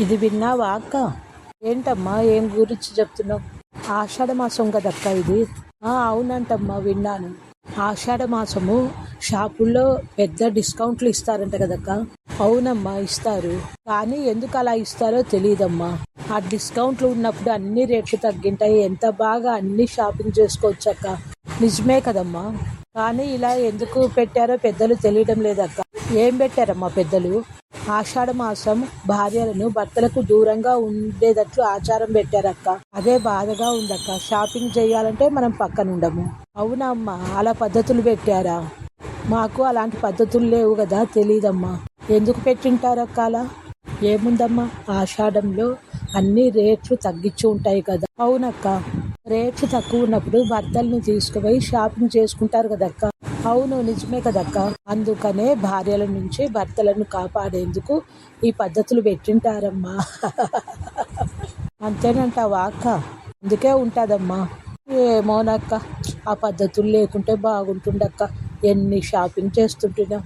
ఇది విన్నావా అక్క? ఏంటమ్మా ఏం గురించి చెప్తున్నావు? ఆషాఢ మాసం కదక్క ఇది. అవునంటమ్మా విన్నాను. ఆషాఢ మాసము షాపుల్లో పెద్ద డిస్కౌంట్లు ఇస్తారంట కదక్క. అవునమ్మా ఇస్తారు, కానీ ఎందుకు అలా ఇస్తారో తెలియదమ్మా. ఆ డిస్కౌంట్లు ఉన్నప్పుడు అన్ని రేట్లు తగ్గింటాయి, ఎంత బాగా అన్ని షాపింగ్ చేసుకోవచ్చక్క. నిజమే కదమ్మా, కానీ ఇలా ఎందుకు పెట్టారో పెద్దలు తెలియడం లేదక్క. ఏం పెట్టారమ్మా పెద్దలు? ఆషాఢ మాసం భార్యలను భర్తలకు దూరంగా ఉండేటట్లు ఆచారం పెట్టారక్క. అదే బాధగా ఉందక్క. షాపింగ్ చేయాలంటే మనం పక్కన ఉండము. అవునా అమ్మా, అలా పద్ధతులు పెట్టారా? మాకు అలాంటి పద్ధతులు లేవు కదా, తెలీదమ్మా. ఎందుకు పెట్టింటారక్క అలా? ఏముందమ్మా, ఆషాఢంలో అన్ని రేట్లు తగ్గించి ఉంటాయి కదా. అవునక్క, రేట్లు తక్కువ ఉన్నప్పుడు భర్తలను తీసుకుపోయి షాపింగ్ చేసుకుంటారు కదక్క. అవును నిజమే కదక్క. అందుకనే భార్యల నుంచి భర్తలను కాపాడేందుకు ఈ పద్ధతులు పెట్టింటారమ్మా. అంతేనంటావా అక్క? అందుకే ఉంటుందమ్మా. ఏమోనక్క, ఆ పద్ధతులు లేకుంటే బాగుంటుండక్క. ఎన్ని షాపింగ్ చేస్తుంటున్నా.